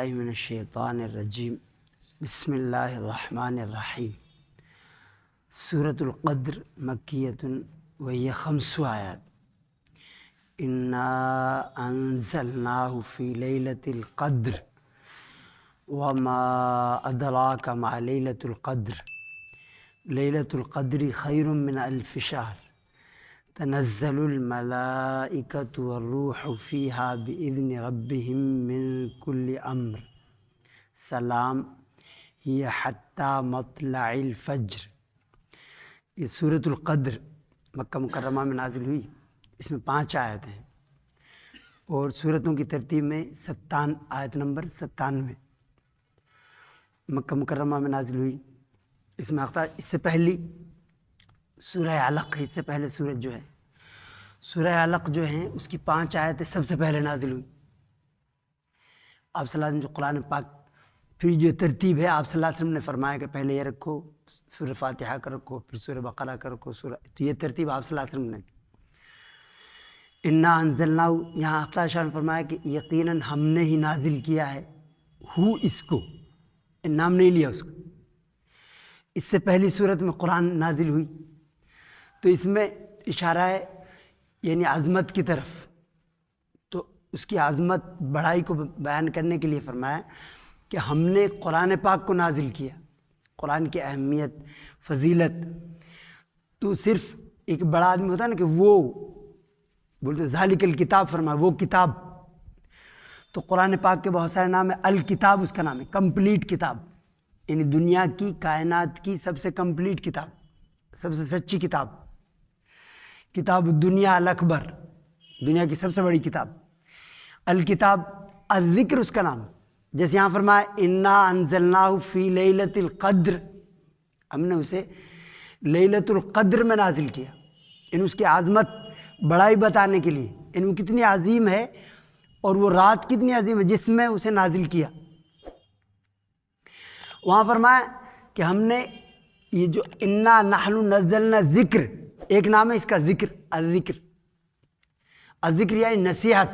باللہ من الشیطان الرجیم بسم اللہ الرحمن الرحیم۔ سورۃ القدر مکیۃ وہی 5 آیات۔ انا انزلناہ فی لیلۃ القدر وما ادراک ما لیلۃ القدر لیلۃ القدر خیر من الف شہر تنزل الملائکۃ والروح فیہا بإذن ربہم من کل امر سلام ہی حتی مطلع الفجر۔ یہ سورۃ القدر مکہ مکرمہ میں نازل ہوئی، اس میں 5 آیت ہیں اور سورتوں کی ترتیب میں آیت نمبر 97 مکہ مکرمہ میں نازل ہوئی۔ اس میں اس سے پہلی سورہ علق ہے، اس سے پہلے سورج جو ہے سورہ علق جو ہیں اس کی 5 آیتیں سب سے پہلے نازل ہوئی۔ آپ صلی اللہ علیہ وسلم جو قرآن پاک پھر جو ترتیب ہے، آپ صلی اللہ علیہ وسلم نے فرمایا کہ پہلے یہ رکھو، سورہ فاتحہ کا رکھو، پھر سورہ بقرہ کا رکھو، تو یہ ترتیب آپ صلی اللہ علیہ وسلم نے۔ انا انزلناہ، یہاں اللہ شاہ نے فرمایا کہ یقیناً ہم نے ہی نازل کیا ہے اس کو، نام نہیں لیا اس کو۔ اس سے پہلی صورت میں قرآن نازل ہوئی تو اس میں اشارہ ہے یعنی عظمت کی طرف، تو اس کی عظمت بڑائی کو بیان کرنے کے لیے فرمایا کہ ہم نے قرآن پاک کو نازل کیا۔ قرآن کی اہمیت، فضیلت، تو صرف ایک بڑا آدمی ہوتا ہے نا کہ وہ بولتے ذالک الکتاب، فرمایا وہ کتاب، تو قرآن پاک کے بہت سارے نام ہیں۔ الکتاب اس کا نام ہے، کمپلیٹ کتاب، یعنی دنیا کی، کائنات کی سب سے کمپلیٹ کتاب، سب سے سچی کتاب، کتاب الدنیا الاکبر، دنیا کی سب سے بڑی کتاب۔ الکتاب، الذکر اس کا نام، جیسے یہاں فرمایا انا انزلناہ فی لیلۃ القدر، ہم نے اسے لیلۃ القدر میں نازل کیا، یعنی اس کی عظمت، بڑائی بتانے کے لیے، یعنی وہ کتنی عظیم ہے اور وہ رات کتنی عظیم ہے جس میں اسے نازل کیا۔ وہاں فرمایا کہ ہم نے یہ جو انا نحن نزلنا ذکر، ایک نام ہے اس کا ذکر، الذکر، الذکر یعنی نصیحت،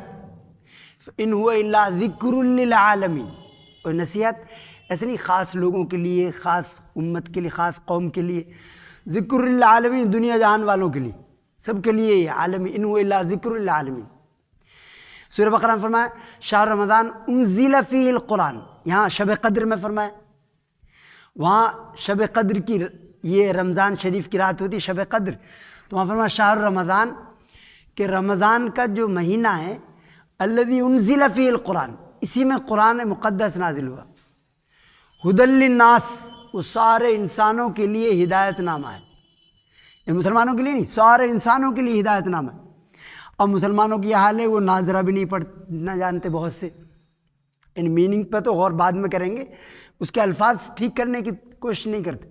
ان هو الا ذکر للعالمین، اور نصیحت ایسے نہیں خاص لوگوں کے لیے، خاص امت کے لیے، خاص قوم کے لیے، ذکر للعالمین دنیا جہان والوں کے لیے، سب کے لیے عالمی، ان هو الا ذکر للعالمین۔ سورہ بقرہ میں فرمایا شہر رمضان انزل فیہ القرآن، یہاں شب قدر میں فرمایا، وہاں شب قدر کی، یہ رمضان شریف کی رات ہوتی ہے شب قدر، تو وہاں فرمایا شہر رمضان، کہ رمضان کا جو مہینہ ہے الذی انزل فیہ القرآن، اسی میں قرآن مقدس نازل ہوا، ھدی للناس، وہ سارے انسانوں کے لیے ہدایت نامہ ہے، یہ مسلمانوں کے لیے نہیں، سارے انسانوں کے لیے ہدایت نامہ ہے۔ اب مسلمانوں کی یہ حال ہے وہ ناظرہ بھی نہیں پڑھنا جانتے بہت سے، ان میننگ پہ تو غور بعد میں کریں گے، اس کے الفاظ ٹھیک کرنے کی کوشش نہیں کرتے،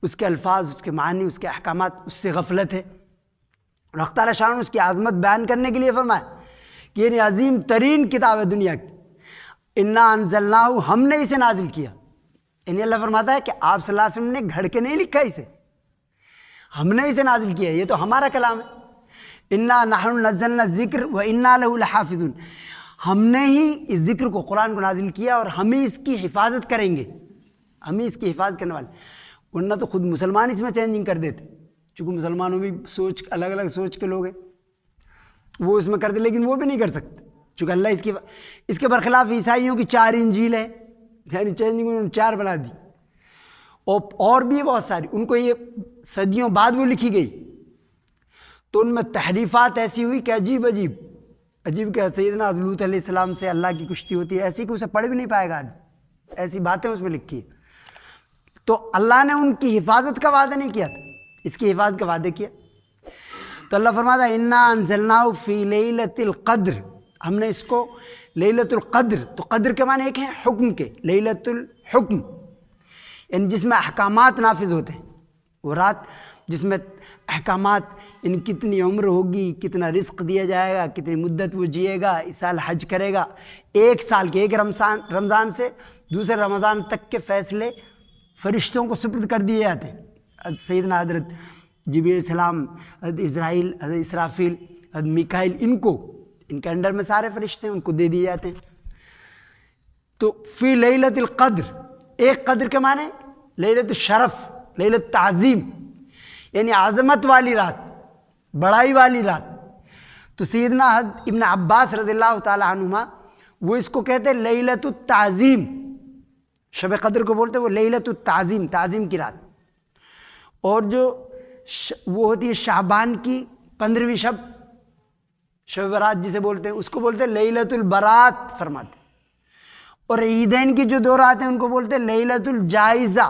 اس کے الفاظ، اس کے معنی، اس کے احکامات، اس سے غفلت ہے۔ اللہ تعالیٰ شان اس کی عظمت بیان کرنے کے لیے فرمایا کہ یہ عظیم ترین کتاب ہے دنیا کی، انا انزلناہ، ہم نے اسے نازل کیا، یعنی اللہ فرماتا ہے کہ آپ صلی اللہ علیہ وسلم نے گھڑ کے نہیں لکھا اسے، ہم نے اسے نازل کیا، یہ تو ہمارا کلام ہے۔ انا نحن نزلنا الذکر وانا لہ لحافظون، ہم نے ہی اس ذکر کو، قرآن کو نازل کیا اور ہم ہی اس کی حفاظت کریں گے، ہم ہی اس کی حفاظت کرنے والے، ورنہ تو خود مسلمان اس میں چینجنگ کر دیتے، چونکہ مسلمانوں بھی سوچ، الگ الگ سوچ کے لوگ ہیں، وہ اس میں کرتے، لیکن وہ بھی نہیں کر سکتے، چونکہ اللہ اس کے برخلاف عیسائیوں کی 4 انجیل ہیں، یعنی چینجنگ انہوں نے 4 بنا دی، اور بھی بہت ساری، ان کو یہ صدیوں بعد وہ لکھی گئی، تو ان میں تحریفات ایسی ہوئی کہ عجیب کہ سیدنا لوط علیہ السلام سے اللہ کی کشتی ہوتی ہے، ایسی کہ اسے پڑھ بھی نہیں پائے گا آدمی، ایسی باتیں اس میں لکھی ہیں۔ تو اللہ نے ان کی حفاظت کا وعدہ نہیں کیا تھا، اس کی حفاظت کا وعدہ کیا۔ تو اللہ فرماتا ہے انا انزلناہ فی لیلۃ القدر، ہم نے اس کو لیلۃ القدر، تو قدر کے معنی ایک ہیں حکم کے، لیلۃ الحکم یعنی جس میں احکامات نافذ ہوتے ہیں، وہ رات جس میں احکامات، ان کتنی عمر ہوگی، کتنا رزق دیا جائے گا، کتنی مدت وہ جیے گا، اس سال حج کرے گا، 1 سال کے، ایک رمضان سے دوسرے رمضان تک کے فیصلے فرشتوں کو سپرد کر دیے جاتے ہیں، سیدنا حضرت جبریل علیہ السلام، حضرت اسرائیل، حضرت اسرافیل، حضرت میکائیل، ان کے انڈر میں سارے فرشتے ہیں، ان کو دے دیے جاتے ہیں۔ تو فی لیلۃ القدر، ایک قدر کے معنی لیلۃ الشرف، لیلۃ تعظیم، یعنی عظمت والی رات، بڑائی والی رات۔ تو سیدنا ابن عباس رضی اللہ تعالی عنہما وہ اس کو کہتے ہیں لیلۃ التعظیم، شب قدر کو بولتے ہیں وہ لیلۃ التعظیم، تعظیم کی رات۔ اور جو وہ ہوتی ہے شعبان کی 15ویں شب، شب برات جسے بولتے ہیں، اس کو بولتے ہیں لیلۃ البرات فرماتے ہیں۔ اور عیدین کی جو 2 راتیں ان کو بولتے ہیں لیلۃ الجائزہ،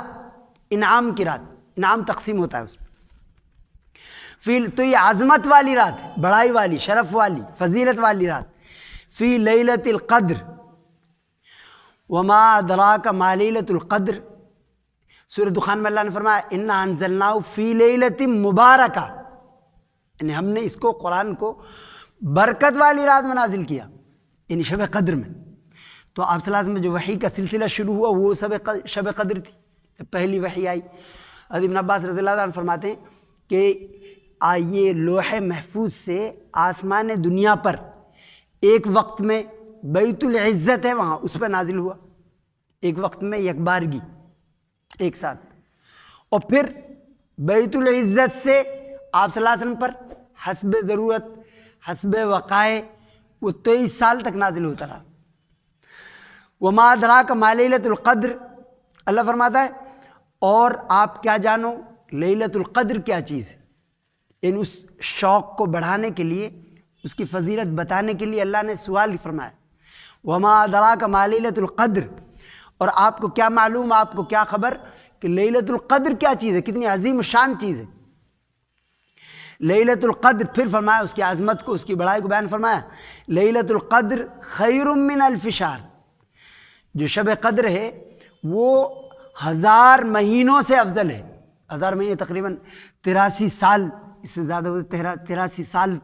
انعام کی رات، انعام تقسیم ہوتا ہے اس میں۔ تو یہ عظمت والی رات ہے، بڑائی والی، شرف والی، فضیلت والی رات، فی لیلۃ القدر۔ وما ادراک ما لیلۃ القدر، سورہ دخان میں اللہ نے فرمایا انا انزلناہ فی لیلۃ مبارکہ، یعنی ہم نے اس کو، قرآن کو برکت والی رات میں نازل کیا، یعنی شب قدر میں۔ تو آپ صلی اللہ علیہ وسلم میں جو وحی کا سلسلہ شروع ہوا وہ شب قدر تھی، جب پہلی وحی آئی۔ حضرت ابن عباس رضی اللہ عنہ فرماتے ہیں کہ یہ لوح محفوظ سے آسمان دنیا پر ایک وقت میں بیت العزت ہے وہاں، اس پر نازل ہوا، ایک وقت میں یکبارگی ایک ساتھ۔ اور پھر بیت العزت سے آپ صلی اللہ علیہ وسلم پر حسب ضرورت، حسب وقائع وہ 23 سال تک نازل ہوتا رہا۔ وما ادراک ما لیلۃ القدر، اللہ فرماتا ہے اور آپ کیا جانو لیلۃ القدر کیا چیز ہے، یعنی اس شوق کو بڑھانے کے لیے، اس کی فضیلت بتانے کے لیے اللہ نے سوال فرمایا وما ادراک ما لیلۃ القدر، اور آپ کو کیا معلوم، آپ کو کیا خبر کہ لیلۃ القدر کیا چیز ہے، کتنی عظیم شان چیز ہے لیلۃ القدر۔ پھر فرمایا اس کی عظمت کو، اس کی بڑائی کو بیان فرمایا لیلۃ القدر خیر من الف شہر، جو شب قدر ہے وہ 1000 مہینوں سے افضل ہے۔ 1000 مہینے تقریباً 83 سال، اس سے زیادہ ہوتے 83 سال،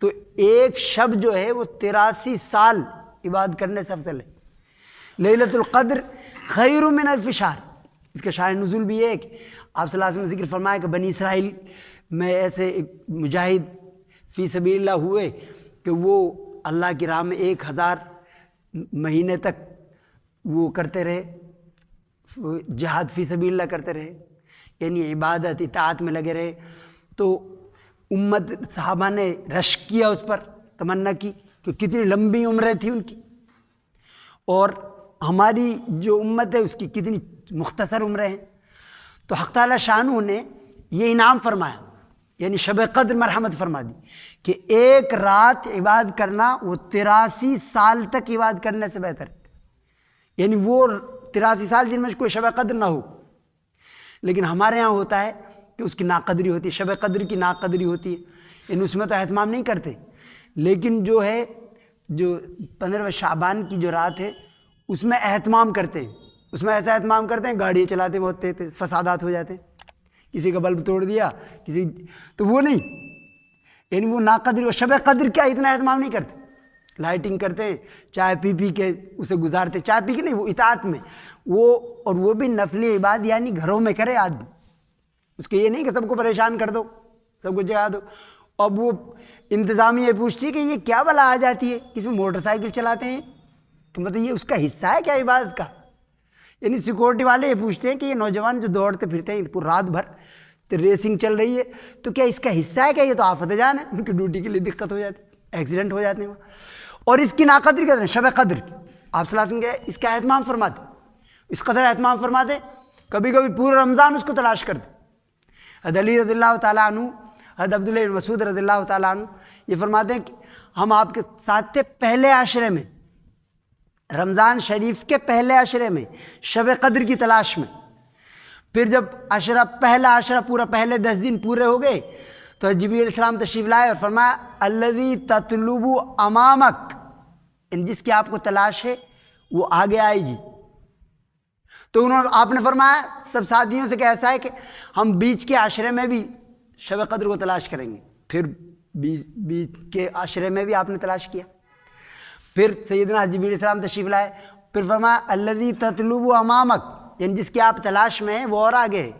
تو ایک شب جو ہے وہ 83 سال عبادت کرنے سے افضل ہے۔ لیلۃ القدر خیر من الف شہر، اس کا شان نزول بھی ہے کہ آپ صلی اللہ علیہ وسلم نے ذکر فرمایا کہ بنی اسرائیل میں ایسے ایک مجاہد فی سبیل اللہ ہوئے کہ وہ اللہ کی راہ میں 1000 مہینے تک وہ کرتے رہے، جہاد فی سبیل اللہ کرتے رہے، یعنی عبادت اطاعت میں لگے رہے۔ تو امت صحابہ نے رشک کیا اس پر، تمنا کی کہ کتنی لمبی عمریں تھیں ان کی، اور ہماری جو امت ہے اس کی کتنی مختصر عمریں ہیں۔ تو حق تعالیٰ شانہ نے یہ انعام فرمایا، یعنی شب قدر مرحمت فرما دی کہ ایک رات عبادت کرنا وہ 83 سال تک عبادت کرنے سے بہتر ہے، یعنی وہ 83 سال جن میں کوئی شب قدر نہ ہو۔ لیکن ہمارے ہاں ہوتا ہے کہ اس کی ناقدری ہوتی ہے، شب قدر کی ناقدری ہوتی ہے، یعنی اس میں تو اہتمام نہیں کرتے، لیکن جو ہے جو 15 شعبان کی جو رات ہے اس میں اہتمام کرتے ہیں، اس میں ایسا اہتمام کرتے ہیں گاڑیاں چلاتے بہت تیز، فسادات ہو جاتے ہیں، کسی کا بلب توڑ دیا کسی، تو وہ نہیں، یعنی وہ ناقدری، وہ شب قدر کیا اتنا اہتمام نہیں کرتے، لائٹنگ کرتے ہیں، چائے پی پی کے اسے گزارتے، چائے پی کے نہیں، وہ اطاعت میں، وہ اور وہ بھی نفلی عبادت، یعنی گھروں میں کرے آدمی، اس کے یہ نہیں کہ سب کو پریشان کر دو، سب کو جگا دو۔ اب وہ انتظامیہ پوچھتی ہے کہ یہ کیا بلا آ جاتی ہے، کسی میں موٹر سائیکل چلاتے ہیں، تو مطلب یہ اس کا حصہ ہے کیا عبادت کا؟ یعنی سیکورٹی والے یہ پوچھتے ہیں کہ یہ نوجوان جو دوڑتے پھرتے ہیں پوری رات بھر تو ریسنگ چل رہی ہے، تو کیا اس کا حصہ ہے کیا؟ یہ تو آفت جان ہے، ان کی ڈیوٹی کے لیے دقت ہو جاتی ہے، ایکسیڈنٹ ہو جاتے ہیں وہاں، اور اس کی ناقدری کرتے ہیں شب قدر کی۔ آپ صلی اللہ علیہ وسلم کے اس کا اہتمام فرماتے، اس قدر اہتمام فرماتے، کبھی کبھی پورا رمضان اس کو تلاش کرتے۔ حضرت علی رضی اللہ تعالیٰ عنہ، حضرت عبداللہ بن مسعود رضی اللہ تعالیٰ عنہ یہ فرماتے ہیں کہ ہم آپ کے ساتھ تھے پہلے عشرے میں، رمضان شریف کے پہلے عشرے میں شب قدر کی تلاش میں۔ پھر جب پہلا عشرہ پورا، پہلے 10 دن پورے ہو گئے تو جبریل علیہ السلام تشریف لائے اور فرمایا الذی تطلب امامک، جس کی آپ کو تلاش ہے وہ آگے آئے گی۔ تو آپ نے فرمایا سب ساتھیوں سے کہ ایسا ہے کہ ہم بیچ کے عشرے میں بھی شب قدر کو تلاش کریں گے۔ پھر بیچ کے عشرے میں بھی آپ نے تلاش کیا۔ پھر سیدنا جبریل علیہ السلام تشریف لائے، پھر فرمایا الذی تطلب امامک، یعنی جس کی آپ تلاش میں ہیں وہ اور آگے ہے۔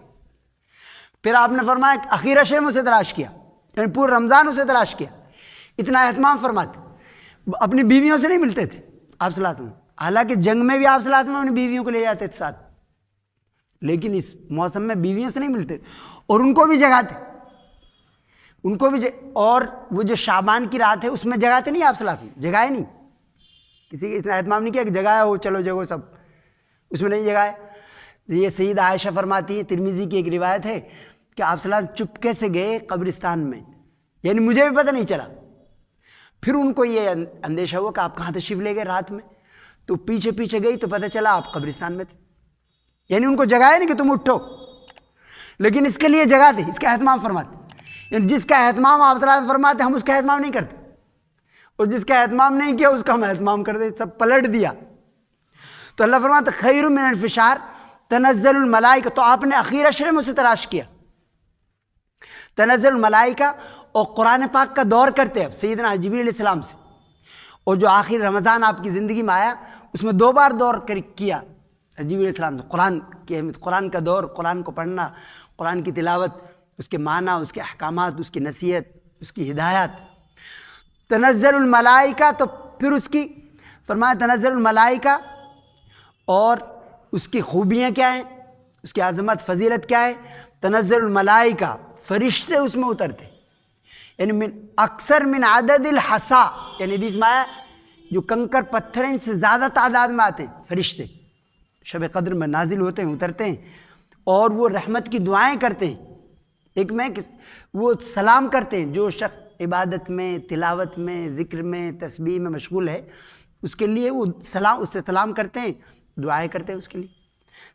پھر آپ نے فرمایا اخیر عشرے میں اسے تلاش کیا، یعنی پورا رمضان اسے تلاش کیا۔ اتنا اہتمام فرماتے، اپنی بیویوں سے نہیں ملتے تھے آپ صلی اللہ علیہ وسلم، حالانکہ جنگ میں بھی آپ صلی اللہ علیہ وسلم اپنی بیویوں کو لے جاتے تھے ساتھ، لیکن اس موسم میں بیویوں سے نہیں ملتے اور ان کو بھی جگاتے، ان کو بھی اور وہ جو شعبان کی رات ہے اس میں جگاتے نہیں آپ صلی اللہ علیہ وسلم، جگائے نہیں، کسی اتنا اہتمام نہیں کیا کہ جگایا ہو چلو جگو سب، اس میں نہیں جگائے۔ یہ سیدہ عائشہ فرماتی ہیں، ترمذی کی ایک روایت ہے کہ آپ صلی اللہ علیہ وسلم چپکے سے گئے قبرستان میں، یعنی مجھے بھی پتہ نہیں چلا، پھر ان کو یہ اندیشہ ہوا کہ آپ کہاں تشریف لے گئے رات میں، تو پیچھے پیچھے گئی تو پتہ چلا آپ قبرستان میں تھے، یعنی ان کو جگایا نہیں کہ تم اٹھو، لیکن اس کے لیے جگا دے، اس کا اہتمام فرماتے، یعنی جس کا اہتمام آپ صلی اللہ علیہ وسلم فرماتے ہم اس کا اہتمام نہیں کرتے، اور جس کا اہتمام نہیں کیا اس کا ہم اہتمام کر دیں، سب پلٹ دیا۔ تو اللہ فرماتا خیر من الف شہر تنزل الملائکہ، تو آپ نے اخیر اشرے میں اسے تلاش کیا، تنزل الملائکہ، اور قرآن پاک کا دور کرتے ہیں سیدنا جبریل علیہ السلام سے، اور جو آخر رمضان آپ کی زندگی میں آیا اس میں 2 بار دور کیا جبریل علیہ السلام سے، قرآن کی اہمیت، قرآن کا دور، قرآن کو پڑھنا، قرآن کی تلاوت، اس کے معنی، اس کے احکامات، اس کی نصیحت، اس کی ہدایات۔ تنزل الملائکہ، تو پھر اس کی فرمایا تنزل الملائکہ، اور اس کی خوبیاں کیا ہیں، اس کی عظمت فضیلت کیا ہے؟ تنزل الملائکہ، فرشتے اس میں اترتے، یعنی من اکثر من عدد الحصا، یعنی حدیث میں آیا جو کنکر پتھر ہیں ان سے زیادہ تعداد میں آتے ہیں فرشتے، شب قدر میں نازل ہوتے ہیں، اترتے ہیں، اور وہ رحمت کی دعائیں کرتے ہیں۔ ایک میں وہ سلام کرتے ہیں، جو شخص عبادت میں، تلاوت میں، ذکر میں، تسبیح میں مشغول ہے اس کے لیے وہ سلام، اس سے سلام کرتے ہیں، دعائیں کرتے ہیں اس کے لیے۔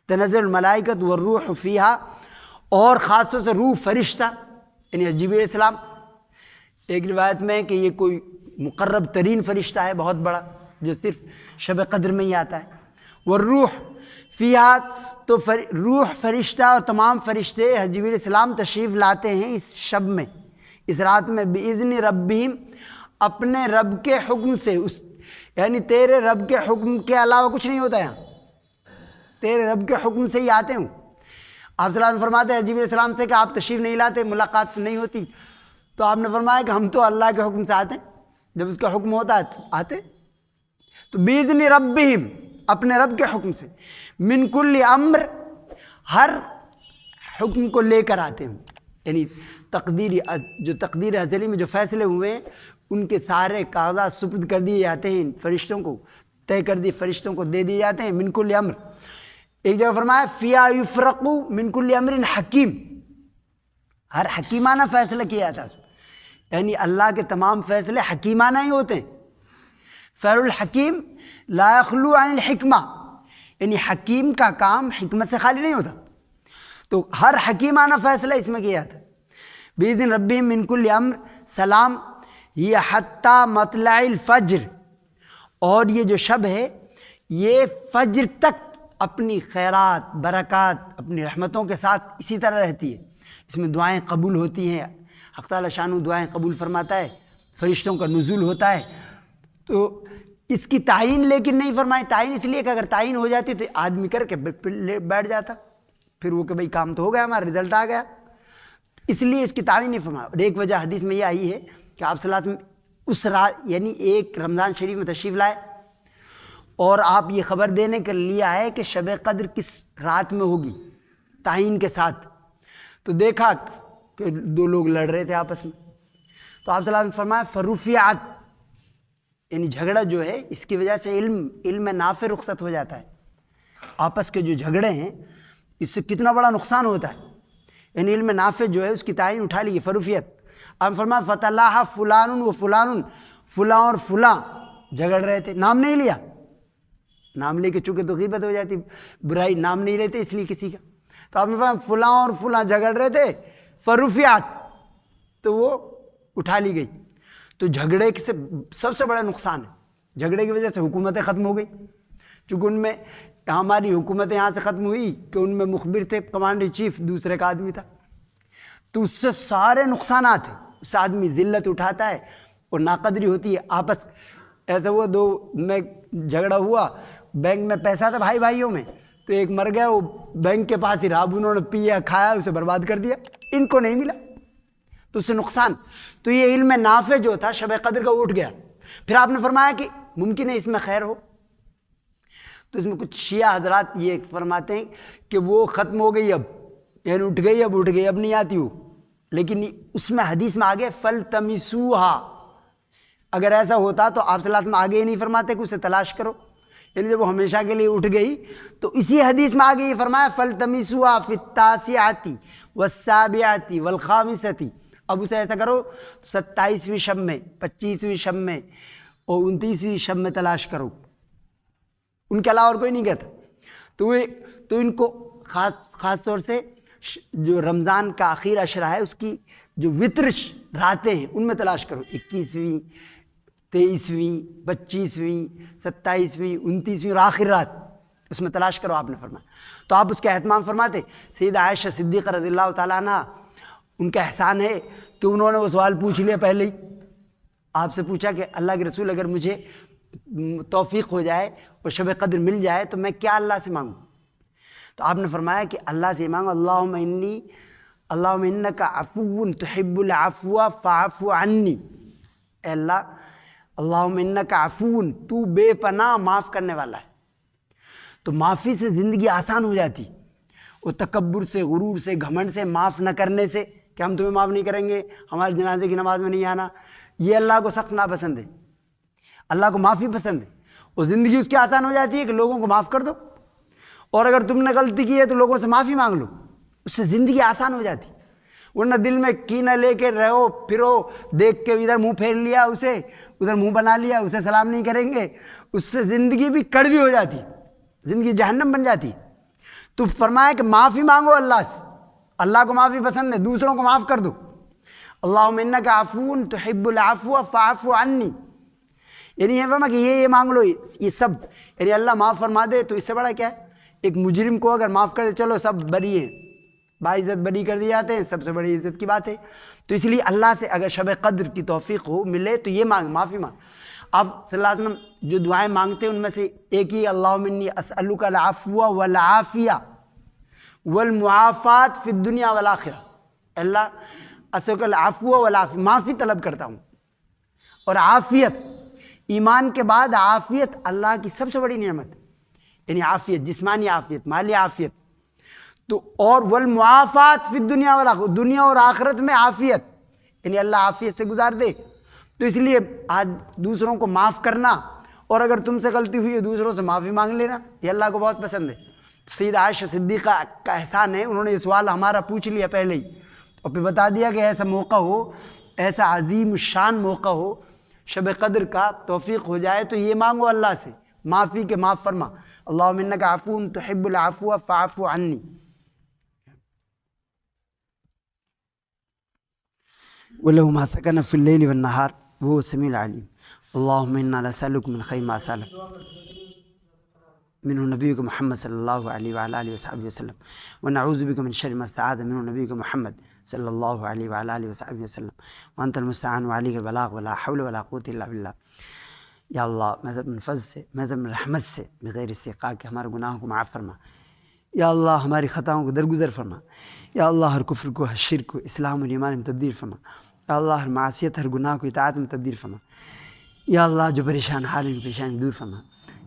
تنزل الملائکۃ والروح فیہا، اور خاص طور سے روح فرشتہ یعنی جبریل علیہ السلام، ایک روایت میں کہ یہ کوئی مقرب ترین فرشتہ ہے بہت بڑا جو صرف شب قدر میں ہی آتا ہے۔ والروح فیہا، تو روح فرشتہ اور تمام فرشتے جبریل علیہ السلام تشریف لاتے ہیں اس شب میں، اس رات میں، بِإِذْنِ رَبِّهِمْ، اپنے رب کے حکم سے، اس یعنی تیرے رب کے حکم کے علاوہ کچھ نہیں ہوتا یہاں، تیرے رب کے حکم سے ہی آتے ہوں۔ آپ صلی اللہ علیہ وسلم فرماتے ہیں جبریل علیہ السلام سے کہ آپ تشریف نہیں لاتے، ملاقات نہیں ہوتی، تو آپ نے فرمایا کہ ہم تو اللہ کے حکم سے آتے ہیں، جب اس کا حکم ہوتا ہے تو آتے۔ تو بِإِذْنِ رَبِّهِمْ، اپنے رب کے حکم سے، من کل امر، ہر حکم کو لے کر آتے ہیں، یعنی تقدیر ازلی میں جو فیصلے ہوئے ہیں ان کے سارے کاغذات سپرد کر دیے جاتے ہیں فرشتوں کو، طے کر دیے فرشتوں کو دے دیے جاتے ہیں، من کل امر۔ ایک جگہ فرمایا فیہا یفرق من کل امر حکیم، ہر حکیمانہ فیصلہ کیا جاتا ہے، یعنی اللہ کے تمام فیصلے حکیمانہ ہی ہوتے ہیں۔ فعل الحکیم لا یخلو عن الحکمہ، یعنی حکیم کا کام حکمت سے خالی نہیں ہوتا، تو ہر حکیمانہ فیصلہ اس میں کیا جاتا ہے۔ بِإِذْنِ رَبِّهِمْ مِنْ كُلِّ أَمْرٍ، سلام یہ حتیٰ مطلع الفجر، اور یہ جو شب ہے یہ فجر تک اپنی خیرات، برکات، اپنی رحمتوں کے ساتھ اسی طرح رہتی ہے، اس میں دعائیں قبول ہوتی ہیں، حق تعالی شانہ دعائیں قبول فرماتا ہے، فرشتوں کا نزول ہوتا ہے۔ تو اس کی تعین لیکن نہیں فرمائی، تعین اس لیے کہ اگر تعین ہو جاتی تو آدمی کر کے بیٹھ جاتا، پھر وہ کہ بھئی کام تو ہو گیا، ہمارا رزلٹ آ گیا، اس لیے اس کی تعین نہیں فرمایا۔ اور ایک وجہ حدیث میں یہ آئی ہے کہ آپ صلی اللہ علیہ وسلم اس رات یعنی ایک رمضان شریف میں تشریف لائے اور آپ یہ خبر دینے کے لیے آئے کہ شب قدر کس رات میں ہوگی تعین کے ساتھ، تو دیکھا کہ 2 لوگ لڑ رہے تھے آپس میں، تو آپ صلی اللہ علیہ وسلم فرمایا فرفعت، یعنی جھگڑا جو ہے اس کی وجہ سے علم نافع رخصت ہو جاتا ہے، آپس کے جو جھگڑے ہیں اس سے کتنا بڑا نقصان ہوتا ہے، یعنی علم نافع جو ہے اس کی تعین اٹھا لی فرفیت۔ آپ فرمایا فتلاح فلان و فلان، فلاں اور فلاں جھگڑ رہے تھے، نام نہیں لیا، نام لے کے چونکہ تو غیبت ہو جاتی، برائی نام نہیں لیتے اس لیے کسی کا، تو آپ نے فرمایا فلاں اور فلاں جھگڑ رہے تھے فرفیات، تو وہ اٹھا لی گئی۔ تو جھگڑے سے سب سے بڑا نقصان ہے، جھگڑے کی وجہ سے حکومتیں ختم ہو گئی، چونکہ ان میں ہماری حکومتیں یہاں سے ختم ہوئی کہ ان میں مخبر تھے، کمانڈر چیف دوسرے کا آدمی تھا، تو اس سے سارے نقصانات ہیں، اس سے آدمی ذلت اٹھاتا ہے اور ناقدری ہوتی ہے، آپس ایسا ہوا 2 میں جھگڑا ہوا، بینک میں پیسہ تھا بھائی بھائیوں میں، تو ایک مر گیا، وہ بینک کے پاس ہی رہا، انہوں نے پیا کھایا اسے برباد کر دیا، ان کو نہیں ملا، تو اس سے نقصان۔ تو یہ علم نافع جو تھا شب قدر کا اٹھ گیا۔ پھر آپ نے فرمایا کہ ممکن ہے اس میں خیر ہو، تو اس میں کچھ شیعہ حضرات یہ فرماتے ہیں کہ وہ ختم ہو گئی، اب یعنی اٹھ گئی، اب نہیں آتی وہ، لیکن اس میں حدیث میں آگے فَلْتَمِسُوهَا، اگر ایسا ہوتا تو آپ صلی اللہ علیہ وسلم آگے ہی نہیں فرماتے کہ اسے تلاش کرو، یعنی جب وہ ہمیشہ کے لیے اٹھ گئی تو اسی حدیث میں آگے یہ فرمایا فَلْتَمِسُوهَا فِي التَّاسِعَةِ وَالسَّابِعَةِ وَالْخَامِسَةِ، اب اسے ایسا کرو 27ویں شب میں، 25ویں شب میں اور 29ویں شب میں تلاش کرو، ان کے علاوہ اور کوئی نہیں کہتا۔ تو ان کو خاص طور سے جو رمضان کا آخری عشرہ ہے اس کی جو وطر راتیں ہیں ان میں تلاش کرو، 21ویں، 23ویں، 25ویں، 27ویں، 29ویں اور آخر رات، اس میں تلاش کرو آپ نے فرمایا۔ تو آپ اس کا اہتمام فرماتے۔ سیدہ عائشہ صدیقہ رضی اللہ تعالیٰ عنہ، ان کا احسان ہے کہ انہوں نے وہ سوال پوچھ لیا پہلے ہی، آپ سے پوچھا کہ اللہ کے رسول اگر مجھے توفیق ہو جائے اور شب قدر مل جائے تو میں کیا اللہ سے مانگوں؟ تو آپ نے فرمایا کہ اللہ سے مانگو اللہم انکا عفو تحب العفو فاعف عنی، اے اللہ اللہم انکا عفو، تو بے پناہ معاف کرنے والا ہے۔ تو معافی سے زندگی آسان ہو جاتی، وہ تکبر سے، غرور سے، گھمنڈ سے، معاف نہ کرنے سے کہ ہم تمہیں معاف نہیں کریں گے، ہمارے جنازے کی نماز میں نہیں آنا، یہ اللہ کو سخت ناپسند ہے۔ اللہ کو معافی پسند ہے، وہ زندگی اس کی آسان ہو جاتی ہے کہ لوگوں کو معاف کر دو، اور اگر تم نے غلطی کی ہے تو لوگوں سے معافی مانگ لو، اس سے زندگی آسان ہو جاتی۔ ورنہ دل میں کینہ لے کے رہو پھرو، دیکھ کے ادھر منہ پھیر لیا، اسے ادھر منہ بنا لیا، اسے سلام نہیں کریں گے، اس سے زندگی بھی کڑوی ہو جاتی، زندگی جہنم بن جاتی۔ تو فرمایا کہ معافی مانگو اللہ سے، اللہ کو معافی پسند ہے، دوسروں کو معاف کر دو۔ اللہم انکا عفو تحب العفو فاعف عنی، یعنی یہ فرما کہ یہ مانگ لو، یہ سب، یعنی اللہ معاف فرما دے تو اس سے بڑا کیا ہے؟ ایک مجرم کو اگر معاف کر دے، چلو سب بری ہیں، باعزت بری کر دی جاتے ہیں، سب سے بڑی عزت کی بات ہے۔ تو اس لیے اللہ سے اگر شب قدر کی توفیق ہو ملے تو یہ مانگ، معافی مانگ۔ آپ صلی اللہ علیہ وسلم جو دعائیں مانگتے ہیں ان میں سے ایک ہی اللہم انی اسألک العفو والعافیہ والمعافات فی الدنیا والآخرہ، اللہ اسألک العفو والعافیہ، معافی طلب کرتا ہوں، اور عافیت، ایمان کے بعد عافیت اللہ کی سب سے بڑی نعمت ہے، یعنی عافیت، جسمانی عافیت، مالی عافیت، تو اور والمعافات فی الدنیا والآخرہ، دنیا اور آخرت میں عافیت، یعنی اللہ عافیت سے گزار دے۔ تو اس لیے آج دوسروں کو معاف کرنا، اور اگر تم سے غلطی ہوئی ہے دوسروں سے معافی مانگ لینا، یہ اللہ کو بہت پسند ہے۔ سیدہ عائشہ صدیقہ کا احسان ہے، انہوں نے یہ سوال ہمارا پوچھ لیا پہلے ہی، اور پھر بتا دیا کہ ایسا موقع ہو، ایسا عظیم الشان موقع ہو، شب قدر کا توفیق ہو جائے تو یہ مانگو اللہ سے معافی کے، معاف فرما، اللہم انکا عفو تحب العفو فاعف عنی۔ وَلَهُ مَا سَكَنَ فِي اللَّيْلِ وَالنَّهَارِ وَهُوَ السَّمِيعُ الْعَلِيمُ اللہم انا نسألک من خیر ما سألک منہ نبیک محمد صلی اللہ علیہ وعلى آلہ وصحبہ وسلم ونعوذ بک من شر ما استعاذ منہ نبیک محمد صلی اللہ علیہ وعلى آلہ وصحبہ وسلم وانت المستعان وعلیک البلاغ ولا حول ولا قوة الا باللہ۔ یا اللہ محض من فضل سے، محض من رحمت سے، بغیر استحقاق کے ہمارے گناہوں کو معاف فرما۔ یا اللہ ہماری خطاؤں کو درگزر فرما۔ یا اللہ ہر کفر کو، ہر شرک کو اسلام اور ایمان میں تبدیل فرما۔ یا اللہ ہر معصیت، ہر گناہ کو اطاعت میں تبدیل فرما۔ یا اللہ جو پریشان حال ہیں پریشانی دور فرما۔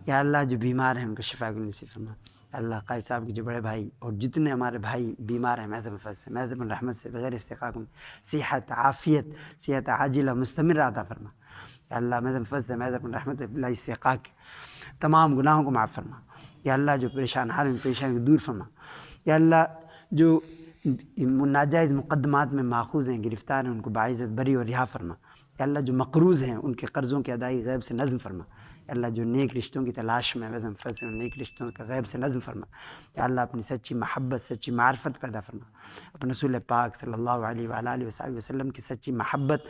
یا اللہ جو بیمار ہیں ان کو شفا کو نصیب فرما۔ یا اللہ قائد صاحب کے جو بڑے بھائی اور جتنے ہمارے بھائی بیمار ہیں، محض من فضل سے، محض من رحمت سے، بغیر استحقاق میں صحت، عافیت، صحت عاجلہ مستمر عطا فرما۔ یا اللہ محض من فضل سے، محض من رحمت سے، بلا استحقاق تمام گناہوں کو معاف فرما۔ یا اللہ جو پریشان حال ہیں پریشانی کو دور فرما۔ یا اللہ جو ناجائز مقدمات میں ماخوذ ہیں، گرفتار ہیں، ان کو باعزت بری اور رہا فرما۔ یا اللہ جو مقروض ہیں ان کے قرضوں کی ادائی غیب سے نظم فرما۔ یا اللہ جو نیک رشتوں کی تلاش میں وزن فصل نیک رشتوں کا غیب سے نظم فرما۔ یا اللہ اپنی سچی محبت، سچی معرفت پیدا فرما، اپنے رسول پاک صلی اللہ علیہ وآلہ آلہ وصحبہ وسلم کی سچی محبت،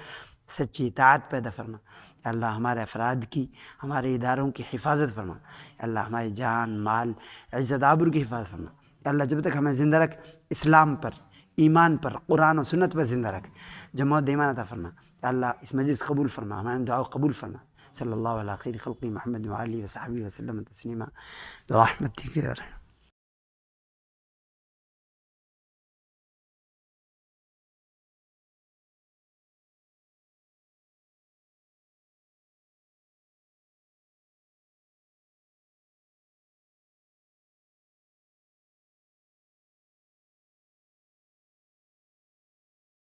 سچی اطاعت پیدا فرما۔ یا اللہ ہمارے افراد کی، ہمارے اداروں کی حفاظت فرما۔ یا اللہ ہماری جان، مال، عزت آبرو کی حفاظت فرما۔ یا اللہ جب تک ہمیں زندہ رکھ، اسلام پر، ایمان پر، قرآن و سنت پر زندہ رکھ، جماعت ایمان عطا فرما۔ یا اللہ اس مجلس قبول فرما، ہمارے دعا قبول فرما۔ صلی اللہ علیہ خیر خلق محمد وآلہ وصحبہ وسلم تسلیما برحمتک یا ارحم۔